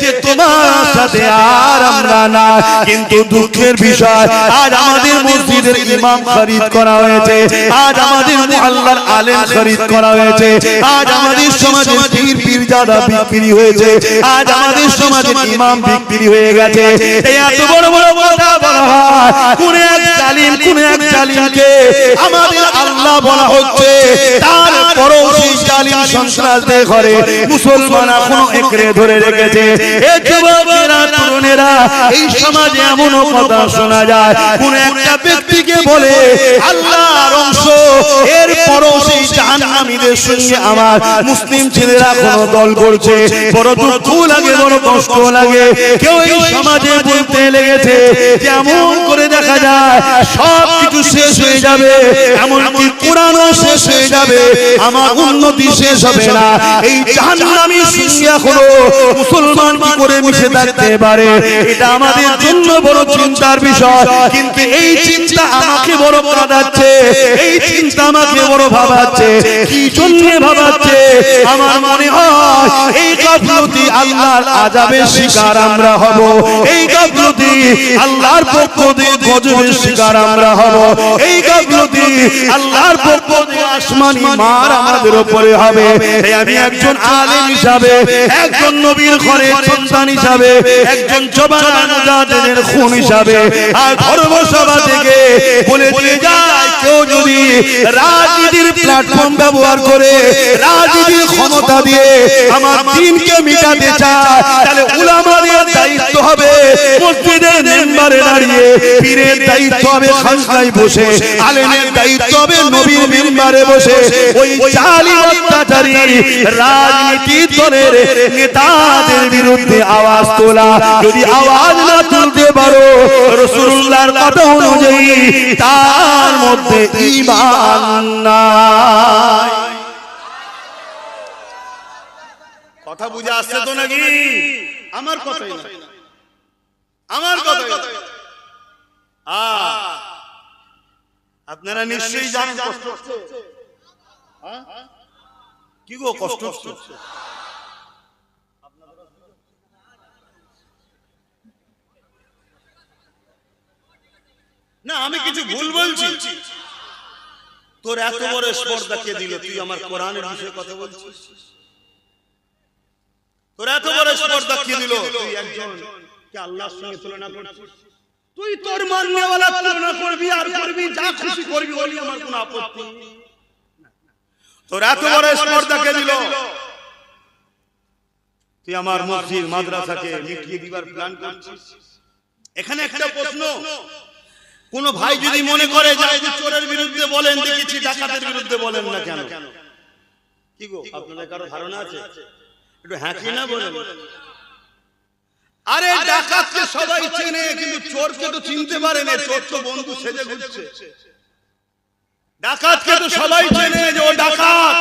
যে তোমার সাথে আর আমরা না। কিন্তু দুঃখের বিষয় আজ আমাদের মসজিদের ইমাম খরিদ করা হয়েছে, আজ আমাদের মুআল্লার আলেম খরিদ করা হয়েছে, আজ আমাদের সমাজের পীর পীরজাদা বিক্রি হয়েছে, আজ আমাদের সমাজের ইমাম বিক্রি হয়ে গেছে। এই এত বড় বড় কথা বলা হয়, কোন এক জালিম কোন এক জালিমকে আমাদের আল্লাহ বলা হচ্ছে, তারপরও সেই জালিম সন্ত্রাসদের ঘরে মুসলমান এখনো একরে ধরে রেখেছে। এই যুবকেরা তরুণেরা এই সমাজে এমনও কথা শোনা যায় কোন একটা ব্যক্তিকে বলে আল্লাহর অংশ, এরপরও সেই জাহান্নামীদের সঙ্গে আমার মুসলিম ছেলেরা কোনো দল করছে। বড় দুঃখ লাগে, বড় কষ্ট লাগে। কেউ এই সমাজে বলতে লেগেছে যেমন করে দেখা যায় সব কিছু শেষ হয়ে যাবে, এমনকি কোরআনও শেষ হয়ে যাবে, আমার উন্নতি শেষ হবে না। এই জাহান্নামী সঙ্গে হলো মুসলমান কি করে মিশে থাকতে পারে, এটা আমাদের জন্য বড় চিন্তার বিষয়। কিন্তু এই চিন্তা আমাকে বড় কাঁদাচ্ছে, এই চিন্তা আমাকে বড় ভাবাচ্ছে। কি জন্য ভাবাচ্ছে? আমার মনে হয় এই গাফলতি আল্লাহর আযাবের শিকার আমরা হব, এই গাফলতি আল্লাহর পক্ষ থেকে গজবের শিকার আমরা হব, এই গাফলতি আল্লাহর পক্ষ থেকে আসমানি মার আমাদের উপরে হবে। তাই আমি একজন আলেম হিসাবে, একজন নবীর ঘরের সন্তান হিসাবে, একজন জবান মুজাহিদের খুন হিসাবে আর ধর্মসভা থেকে বলে দিয়ে যায়, কেউ যদি রাজনীতির প্ল্যাটফর্ম ব্যবহার করে রাজনীতির ক্ষমতা দিয়ে আমার দ্বীনকে মিটাতে চায়, তাহলে উলামাদের দায়িত্ব হবে মসজিদের মেম্বারে দাঁড়িয়ে, পীরের দায়িত্ব হবে খানকায় বসে, আলেমের দায়িত্ব হবে নবীর মেম্বারে বসে ওই জালিম অত্যাচারী রাজনীতি দলের নেতাদের বিরুদ্ধে আওয়াজ তোলা। যদি আওয়াজ না তুলতে পারো রাসূলুল্লাহর কথা অনুযায়ী তার মধ্যে ঈমান নাই। কথা বুঝে আসছে তো নাকি? আমার কথাই না, আমার কথাই না। আপনারা নিশ্চয়ই জানেন কষ্ট হচ্ছে। কি গো কষ্ট হচ্ছে? না আমি কিছু ভুল বলছি? তোর এত বড় স্পর্ধা কে দিল? তুই আমার কোরআনের বিষয়ে কথা বলছিস? তোর এত বড় স্পর্ধা কে দিল? তুই একজন কে আল্লাহর সঙ্গে তুলনা করছিস? তুই তোর মাননেওয়ালা তুলনা করবি আর করবি যা খুশি করবি, বলি আমার কোনো আপত্তি। তোর এত বড় স্পর্ধা কে দিল? তুই আমার মসজিদ মাদ্রাসাকে মিটিয়ে দিবার প্ল্যান করছিস। এখানে একটা প্রশ্ন, কোন ভাই যদি মনে করে যে আপনি চোরের বিরুদ্ধে বলেন, দেখেছি ডাকাতের বিরুদ্ধে বলেন না কেন? কি গো আপনাদের কারো ধারণা আছে? একটু হ্যাঁ কি না বলেন। আরে ডাকাতকে সবাই চেনে, কিন্তু চোরকে তো চিনতে পারে না। চোর তো বন্ধু সেজে ঘুরছে। ডাকাতকে তো সবাই চেনে যে ও ডাকাত।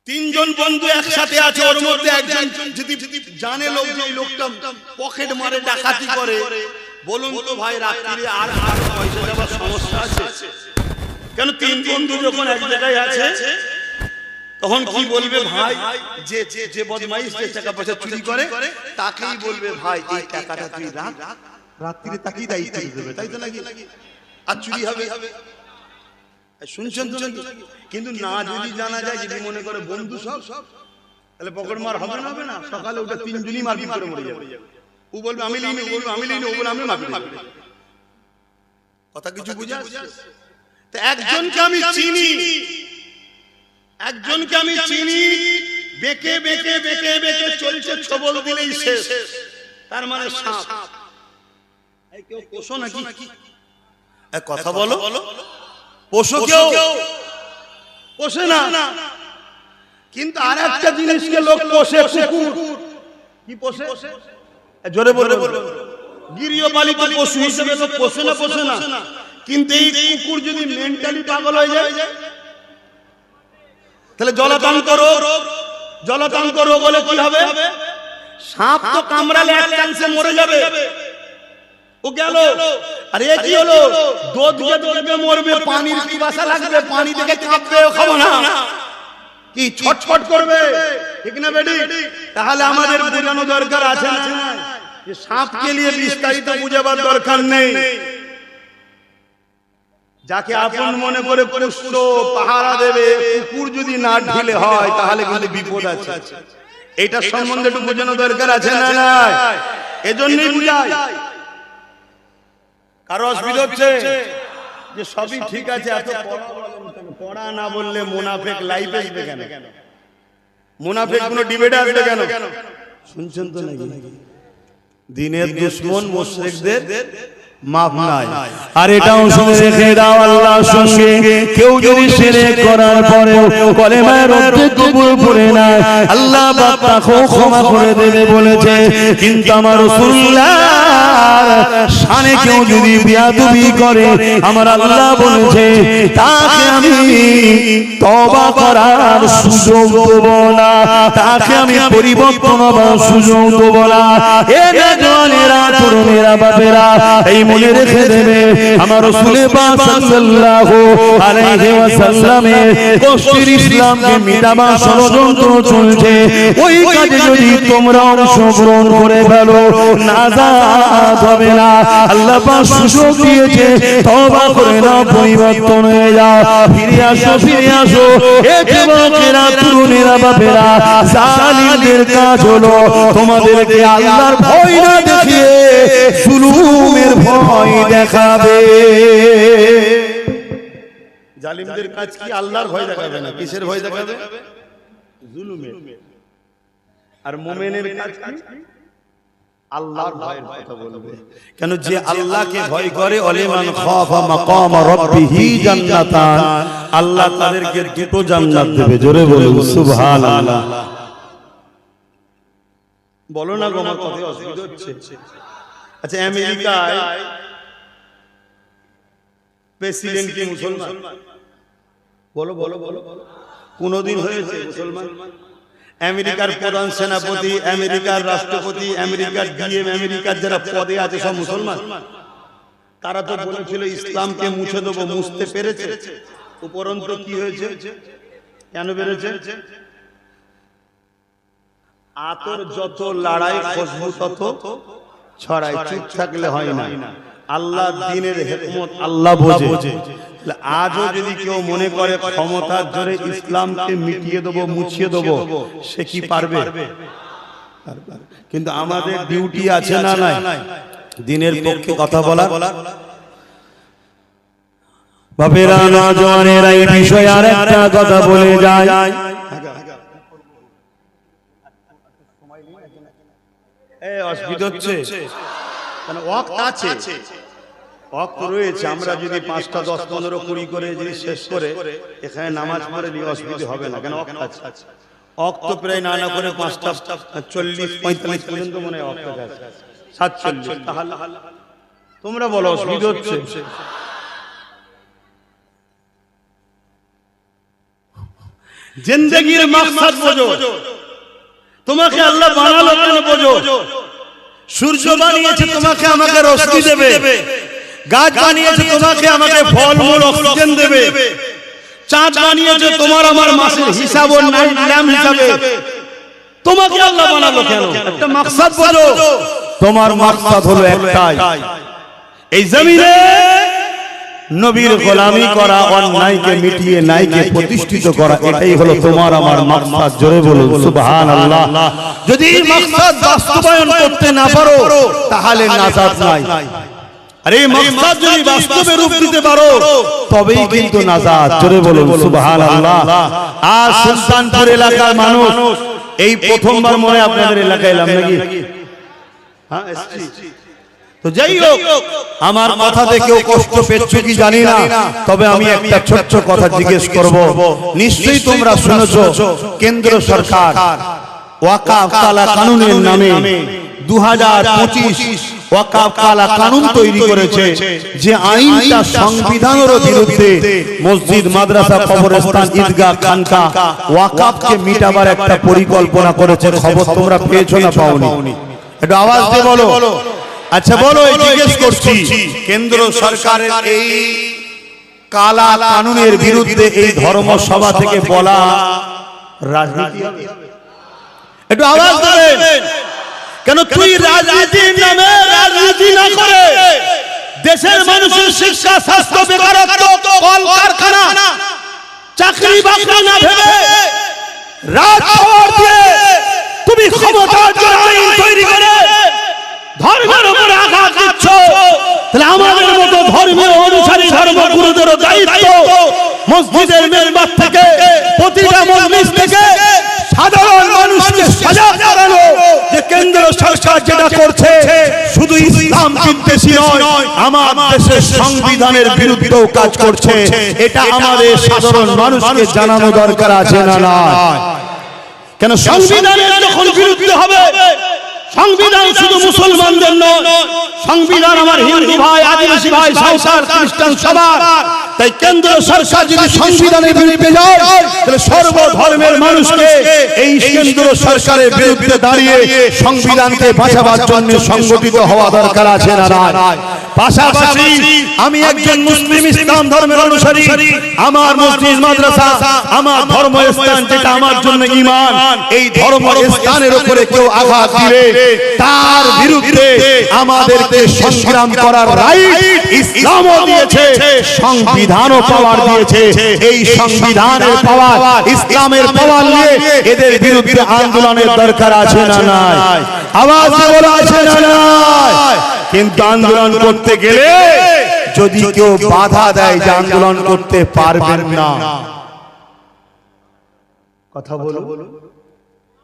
তিনজন বন্ধু একসাথে আছে, ওর মধ্যে একজন যদি জানে লোক যে এই লোকটা পকেট মারে ডাকাতি করে, বলুন তো ভাই রাত্রিরে আর পয়সা দেওয়ার সমস্যা আছে? কেন তিন বন্ধু যখন এক জায়গায় আছে তখন কি বলবে ভাই? যে যে বদমাইশ যে টাকা পয়সা চুরি করে তাকেই বলবে ভাই এই টাকাটা তুই রাখ, রাত্রিরে তাকেই দায়িত্ব দেবে, তাই তো নাকি? আর চুরি হবে। শুনছেন তো নাকি? কিন্তু না যদি জানা যায়, যদি মনে করে বন্ধু সব, তাহলে পকেট মার হবে না? হবে না? সকালে ওটা তিনজনই মারপিট করে মরে যাবে। ও বলবে আমি লিনি, ও বলবে আমি লিনি, ও বলবে আমি মারপিট। কথা কিছু বুঝা? তো একজনকে আমি চিনি, একজনকে আমি চিনি, বেঁকে বেঁকে বেঁকে বেঁকে চলছে, ছবল দিলেই শেষ। তার মানে সাপ। এই কেউ পোষো নাকি? এক কথা বলো, পোষো কেউ? পোষে না। কিন্তু আর একটা জিনিসকে লোক পোষে, কুকুর। কি পোষে? জোরে বলে বলো। গৃহপালিত পশু হিসেবে লোক পোষে না? পোষে না। কিন্তু এই কুকুর যদি মেন্টালি পাগল হয়ে যায়, তাহলে জলাতঙ্ক রোগ হলে কি হবে? সাপ তো কামড়ালে এক চান্সে মরে যাবে, ও গেল। আর এ কি হলো? দোদকে মরবে, পানির পিপাসা লাগবে, পানি থেকে কাঁপবে, ও খাবো না, কি ছটফট করবে, ঠিক না বেডি? তাহলে আমাদের বোঝানো দরকার আছে না যে সাপকে নিয়ে বিস্তারিত বুঝাবার দরকার নেই। যাকে আপন মনে করে পুষ্ট পাহারা দেবে, কুকুর যদি না ঢিলে হয় তাহলে কিন্তু বিপদ আছে। এটা সম্বন্ধে একটু বোঝানো দরকার আছে না? না, এজন্যই বুঝাই। কারো অসুবিধা হচ্ছে যে সবই ঠিক আছে, এত পড়া না বললে মুনাফিক লাইফ আসবে কেন? মুনাফিক কোনো ডিবেটে আসবে কেন? শুনছেন তো নাকি? দিনের দুশমন মুশরিকদের মাফ নাই। আর এটাও শুনে রেখে দাও, আল্লাহর সঙ্গে কেউ যদি শিরক করার পরেও কলেমার অর্থে কবুল করে না, আল্লাহ পাক তাকে ক্ষমা করে দেবে বলেছে। কিন্তু আমার রাসূলুল্লাহর শানে কেউ যদি বিয়াদবি করে, আমার আল্লাহ বলেছে তাকে আমি তওবা করার সুযোগ দেব না, তাকে আমি পরিবর্তন হবার সুযোগ দেব না। এ নওজওয়ানেরা, তরুণেরা, বাপেরা, এই মনে রেখে দেবে, আমার রাসূল পাক সাল্লাল্লাহু আলাইহি ওয়াসাল্লামের কষ্টের ইসলামকে মিটাবার ষড়যন্ত্র চলছে। ওই কাজে যদি তোমরা অংশগ্রহণ করে ফেলো, নাজাত হবে না। আল্লাহ পাক সুযোগ দিয়েছে, তওবা করে নাও, পরিবর্তন হয়ে যাও, ফিরে আসো, ফিরে আসো। এ যুবকেরা, তরুণেরা, বাপেরা, জালিমদের কাজ হলো তোমাদেরকে আল্লাহর ভয় না দেখিয়ে জুলুমের ভয় দেখাবে। জালিমদের কাজ কি? আল্লাহর ভয় দেখাবে না। কিসের ভয় দেখাবে? জুলুমের। আর মুমিনের কাজ কি? আল্লাহর ভয়ের কথা বলবে। কেন? যে আল্লাহকে ভয় করে, ওয়ালিমান খাফা মাকাম রাব্বিহি জান্নাতান, আল্লাহ তাদেরকে দুটো জান্নাত দেবে। জোরে বলুন সুবহানাল্লাহ। বলো না গো, আমার কথায় অসুবিধা হচ্ছে? আচ্ছা, আমেরিকায় প্রেসিডেন্ট কি মুসলমান? বলো বলো বলো, কোনদিন হয়েছে মুসলমান? আমেরিকার প্রধান সেনাপতি, আমেরিকার রাষ্ট্রপতি, আমেরিকার ডিএম, আমেরিকার যারা পদে আছে সব মুসলমান। তারা তো বলেছিল ইসলামকে মুছে দেবো, মুছতে পেরেছে? উপরন্তু কি হয়েছে? কেন বেড়েছে? আতর যত লড়াই, খুশবু তত ছড়াই। চুপ থাকলে হয় না। আল্লাহ দিনের হিকমত আল্লাহ বোঝে। আজও যদি কেউ মনে করে ক্ষমতার জোরে ইসলামকে মিটিয়ে দেবো, মুছিয়ে দেবো, সে কি পারবে? কিন্তু আমাদের ডিউটি আছে না নাই? দিনের পক্ষে কথা বলা। বাপেরা, নওজওয়ানেরা, এই বিষয়ে আর একটা কথা বলে যায়। অসুবিধা হচ্ছে? ওয়াক্ত আছে, ওয়াক্ত রয়েছে। আমরা যদি 5টা 10 15 20 করে যদি শেষ করে এখানে নামাজ পড়ে নিয়ে অসুবিধা হবে না। কেন? ওয়াক্ত আছে। অক্ত প্রায় না করে 5টা 40-45 পর্যন্ত মনে হয় অক্ত আছে 47 তাহলে তোমরা বলো অসুবিধা হচ্ছে জিন্দেগির মাকসাদ বোঝো তোমাকে আল্লাহ বানালো কেন বোঝো সূর্য বানিয়েছে তোমাকে আমাকে রোশনি দেবে গাছ বানিয়েছে তোমাকে আমাকে ফলমূল অক্সিজেন দেবে চাঁদ বানিয়েছে তোমার আমার মাসের হিসাব ও নাম হিসাবে তোমাকে আল্লাহ বানালো কেন একটা মাকসাদ বোঝো তোমার মাকসাদ হলো একটাই, এই জমিনে নবীর গোলামি করা, অন্যায়কে মিটিয়ে ন্যায়কে প্রতিষ্ঠিত করা, এটাই হলো তোমার আমার মাকসাদ। জোরে বলুন সুবহানাল্লাহ। যদি এই মাকসাদ বাস্তবায়ন করতে না পারো তাহলে নাজাত নাই। আর এই মাকসাদ যদি বাস্তবে রূপ দিতে পারো তবেই কিন্তু নাজাত। জোরে বলুন সুবহানাল্লাহ। আর সুলতানপুর এলাকার মানুষ এই প্রথমবার মনে আপনাদের এলাকায় এলাম নাকি? হ্যাঁ এসছি। তো যাই হোক আমার কথাতে কেউ কষ্ট পেয়েছো কি জানি না, তবে আমি একটা ছোট্ট কথা জিজ্ঞেস করব। নিশ্চয়ই তোমরা শুনেছো কেন্দ্র সরকার ওয়াকাফ কালা কানুনের নামে 2025 ওয়াকাফ কালা কানুন তৈরি করেছে, যে আইনটা সংবিধানের বিরুদ্ধে। মসজিদ, মাদ্রাসা, কবরস্থান, ঈদগাহ, খানকা ওয়াকাফকে মিটাবার একটা পরিকল্পনা করেছে। খবর তোমরা পেয়েছো না পাওনি? একটু আওয়াজ দিয়ে বলো। আচ্ছা বলো, জিজ্ঞেস করছি, কেন্দ্র সরকারের এই কালা কানুনের বিরুদ্ধে এই ধর্মসভা থেকে বলা রাজনীতি হবে? একটু আওয়াজ দেবেন। কেন তুই রাজনীতির নামে রাজনীতি না করে দেশের মানুষের শিক্ষা, স্বাস্থ্য, বেকারত্ব, কলকারখানা, চাকরি বাকরি না ভেবে রাজপথ দিয়ে তুমি ক্ষমতার জন্য আইন তৈরি করে ধর্মের উপরে আঘাত দিচ্ছ, তাহলে আমাদের মতো ধর্মীয় অনুসারী ধর্মগুরুদের দায়িত্ব মসজিদের মেম্বার থেকে প্রতিটা মজলিস থেকে সাধারণ মানুষকে সজাগ করানো যে কেন্দ্র সরকার যেটা করছে শুধু ইসলাম বিদ্বেষী নয়, আমার দেশের সংবিধানের বিরুদ্ধেও কাজ করছে। এটা আমাদের সাধারণ মানুষকে জানানো দরকার আছে না নয়? কেন সংবিধানের যখন বিরুদ্ধে হবে, সংবিধান শুধু মুসলমানদের নয়, সংবিধান আমার হিন্দু ভাই, আদিবাসী ভাই, সাঁওতাল, খ্রিস্টান সবার। তাই কেন্দ্র সরকার যদি সংবিধানের বিরুদ্ধে যায়, তাহলে সর্বধর্মের মানুষকে এই কেন্দ্র সরকারের বিরুদ্ধে দাঁড়িয়ে সংবিধানকে বাঁচাবার জন্য সংগঠিত হওয়া দরকার আছে না নয়? পাশাপাশি আমি একজন মুসলিম ইসলাম ধর্মের অনুসারী, আমার মসজিদ, মাদ্রাসা, আমার ধর্মস্থান যেটা আমার জন্য ঈমান, এই ধর্মস্থানের উপরে কেউ আঘাত দিলে তার বিরুদ্ধে আমাদেরকে সংগ্রাম করার রাইট ইসলামও দিয়েছে, সংবিধানও পাওয়ার দিয়েছে। এই সংবিধানের পাওয়ার, ইসলামের পাওয়ার নিয়ে এদের বিরুদ্ধে আন্দোলনের দরকার আছে না নাই? আওয়াজ বলা আছে না নাই? কিন্তু আন্দোলন করতে গেলে যদি কেউ বাধা দেয় যে আন্দোলন করতে পারবেন না, কথা বলো,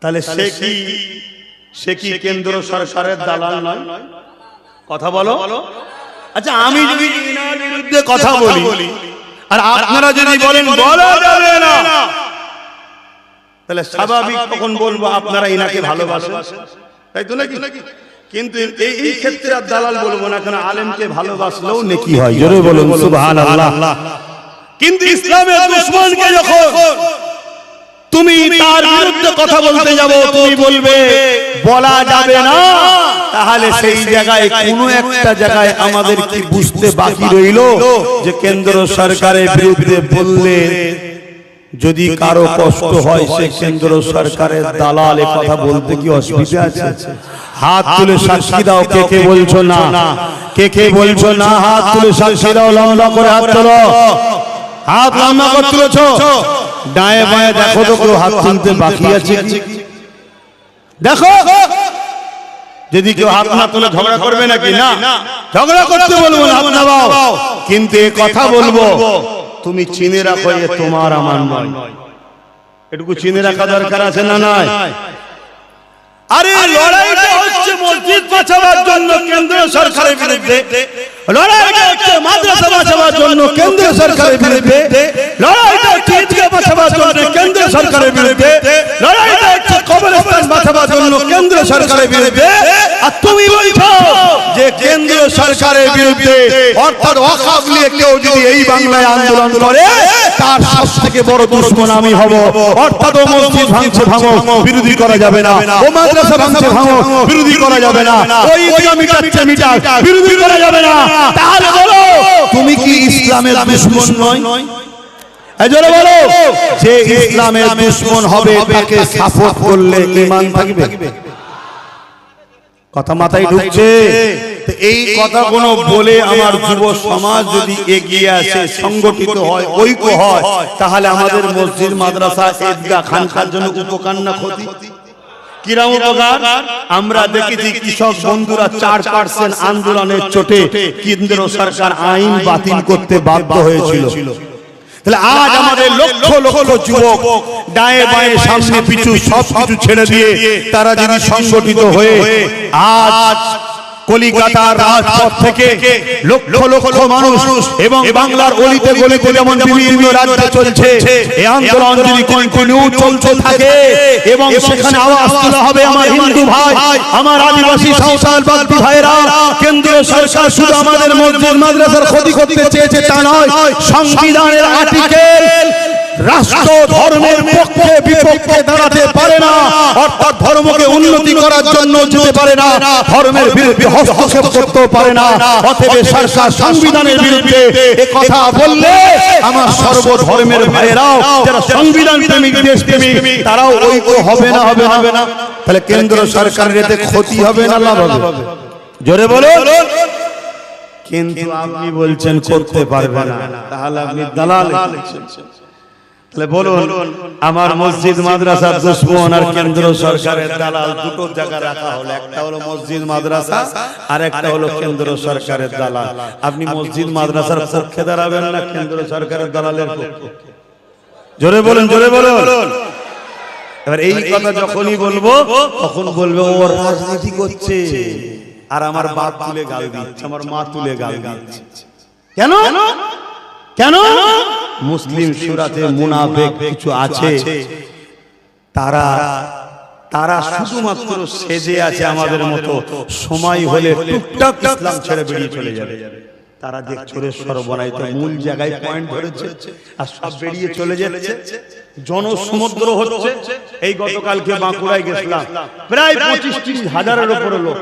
তাহলে সে কি কেন্দ্র সরকারের দালাল নয়? কথা বলো। আচ্ছা আমি যদি এনার বিরুদ্ধে কথা বলি আর আপনারা যদি বলেন বলা যাবে না, তাহলে স্বাভাবিক তখন বলবো আপনারা এনাকে ভালোবাসেন, তাই তো নাকি? কিন্তু এই ক্ষেত্রে আর দালাল বলবো না, কারণ আলেমকে ভালোবাসলেও নেকি হয়। জোরে বলুন সুবহানাল্লাহ। কিন্তু ইসলামের দুশমনকে যখন তুমি তার বিরুদ্ধে কথা বলতে যাবো, তুমি বলবে বলা যাবে না, তাহলে সেই জায়গায় কোনো একটা জায়গায় আমাদের কি বুঝতে বাকি রইল যে কেন্দ্র সরকারের বিরুদ্ধে বললে যদি কারো কষ্ট হয় সে কেন্দ্র সরকারের দালাল, এ কথা বলতে কি অসুবিধা আছে? হাত তুলে সাক্ষী দাও, কে কে বলছো না, কে বলছো না, হাত তুলে সাক্ষী দাও, লম্বা করে হাত তোলো, হাত লম্বা করে তুলেছো, ডায়ে বায়ে দেখো তো কেউ হাত তুলতে বাকি আছে? দেখো, যদি কেউ হাত না তুলে ঝগড়া করবে নাকি? না, ঝগড়া করতে বলবো না, হাত নামাও। কিন্তু এ কথা বলবো, তুমি চিনে রাখো এ তোমার আমার নয়। এটুকু চিনে রাখা দরকার আছে না নয়? আরে লড়াইটা হচ্ছে মসজিদ বাঁচাবার জন্য কেন্দ্র সরকারের বিরুদ্ধে, লড়াইটা হচ্ছে মাদ্রাসা বাঁচাবার জন্য কেন্দ্র সরকারের বিরুদ্ধে, লড়াইটা হচ্ছে ঈদগাহ বাঁচাবার জন্য কেন্দ্র সরকারের বিরুদ্ধে, লড়াই সরকারের বিরুদ্ধে, আর তুমি বলছো যে কেন্দ্র সরকারের বিরুদ্ধে, অর্থাৎ ওয়াকফ নিয়ে কেউ যদি এই বাংলায় আন্দোলন করে তার সবথেকে বড় দুশমন আমি হব। অর্থাৎ ও মসজিদ ভাঙছে ভাঙো, বিরোধী করা যাবে না। ও মাদ্রাসা ভাঙছে ভাঙো, বিরোধী করা যাবে না। ওই ঈদগাহ মিটাচ্ছে মিটাক, বিরোধী করা যাবে না। তাহলে বলো তুমি কি ইসলামের দুশমন নয়? এজন্য বলো যে ইসলামের দুশমন হবে তাকে সাপোর্ট করলে ঈমান থাকবে? কথা মাথায় ঢুকছে? এই কথাগুলো বলে আমার যুব সমাজ যদি এগিয়ে আসে, সংগঠিত হয়, ঐক্য হয়, তাহলে আমাদের মসজিদ মাদ্রাসা ঈদগাহ খানকার জন্য উপকার না ক্ষতি? কিরকম উপকার? আমরা দেখেছি কৃষক বন্ধুরা 4% আন্দোলনের চোটে কেন্দ্র সরকার আইন বাতিল করতে বাধ্য হয়েছিল। তাহলে আজ আমাদের লক্ষ লক্ষ যুবক ডায়ে বায়ে সামনে পিছু সব কিছু ছেড়ে দিয়ে তারা যদি সংগঠিত হয়ে আজ কলিকাতার রাজপথ থেকে লক্ষ লক্ষ মানুষ এবং বাংলার অলিতে গলিতে যেমন বিভিন্ন রাজ্যে চলছে, এই আন্দোলন যদি কন্টিনিউ চলতে থাকে এবং সেখানে আওয়াজ তোলা হবে আমার হিন্দু ভাই, আমার আদিবাসী সাঁওতালবাদী ভাইরা, কেন্দ্র সরকার শুধু আমাদের মসজিদ মাদ্রাসার ক্ষতি করতে চেয়েছে তা নয়, সংবিধানের আর্টিকেল রাষ্ট্র ধর্মের পক্ষে বিপক্ষে দাঁড়াতে পারে না, অর্থাৎ ধর্মকে উন্নতি করার জন্য যেতে পারে না, ধর্মের বিরুদ্ধে হস্তক্ষেপ করতে পারে না। অতএব সরকার সংবিধানের বিরুদ্ধে এই কথা বললে আমার সর্বধর্মের ভাইরাও যারা সংবিধান প্রেমিক দেশ প্রেমিক তারাও ঐক্য হবে না, হবে না? তাহলে কেন্দ্র সরকারের এতে ক্ষতি হবে না লাভ হবে? জোরে বলুন। কিন্তু আপনি বলছেন করতে পারবে না, তাহলে আপনি দালাল। তাহলে বলুন আমার মসজিদ মাদ্রাসার দুশমন আর কেন্দ্র সরকারের দালাল দুটো জায়গা রাখা হলো, একটা হলো মসজিদ মাদ্রাসা আর একটা হলো কেন্দ্র সরকারের দালাল। আপনি মসজিদ মাদ্রাসার পক্ষে দাঁড়াবেন না কেন্দ্র সরকারের দালালের পক্ষে? জোরে বলুন, জোরে বলুন। এবার এই কথা যখনই বলবো তখন বলবে ও রাজনীতি করছে আর আমার বাপ তুলে গাল দিচ্ছে, আমার মা তুলে গাল দিচ্ছে। কেন কেন? মুসলিম সূরাতে মুনাফিক কিছু আছে, তারা শুধুমাত্র সেজে আছে আমাদের মতো, সময় হলে টুকটাক ইসলাম ছেড়ে বেরিয়ে চলে যাবে। তারা যে চোরের সর্বনাশ মূল জায়গায় পয়েন্ট ধরেছে আর সব বেরিয়ে চলে যাচ্ছে, জনসমুদ্র হচ্ছে। এই গতকালকে বাঁকুড়ায় গেছিলাম, প্রায় 25-30 উপরে লোক।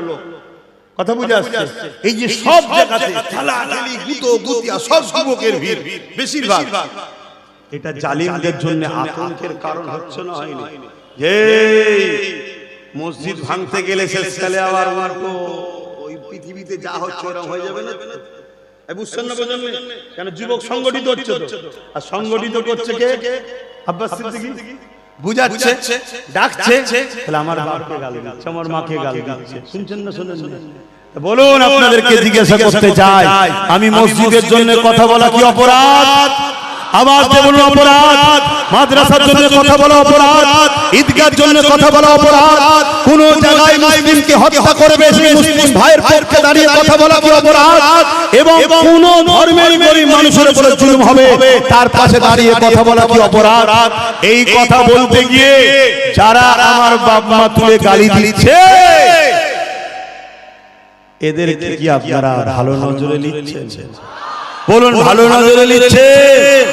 কথা বুঝে আসছে? এই যে সব জায়গাতে ঠেলাঠেলি গুতো গুতিয়া সব যুবকের ভিড় বেশিরভাগ, এটা জালিমদের জন্য আতঙ্কের কারণ হচ্ছে না? হয়নি? যে মসজিদ ভাঙতে গেলে শেষকালে আবার ওই পৃথিবীতে যা হচ্ছে ওরকম হয়ে যাবে না? বুঝছেন না? বোঝেন না? কেন যুবক সংগঠিত হচ্ছে তো, আর সংগঠিত করছে কে? আব্বাস সিদ্দিকী বুঝাচ্ছে, ডাকছে, তাহলে আমার বাপকে গাল দিচ্ছে, আমার মাকে গাল দিচ্ছে। শুনছেন না? শুনেন না? বলুন, আপনাদেরকে জিজ্ঞাসা করতে চাই, আমি মসজিদের জন্য কথা বলা কি অপরাধ? আওয়াজ দিয়ে বলুন অপরাধ। মাদ্রাসার জন্য কথা বলা অপরাধ, ঈদগাহর জন্য কথা বলা অপরাধ, কোন জায়গায় মুসলিমকে হত্যা করবে সেই মুসলিম ভাইয়ের পক্ষে দাঁড়িয়ে কথা বলা কি অপরাধ? এবং কোন ধর্মের গরিব মানুষের উপরে জুলুম হবে তার পাশে দাঁড়িয়ে কথা বলা কি অপরাধ? এই কথা বলতে গিয়ে যারা আমার বাপ মা তুলে গালি দিচ্ছে এদেরকে কি আপনারা ভালো নজরে নিচ্ছেন? বলুন, ভালো নজরে নিচ্ছেন?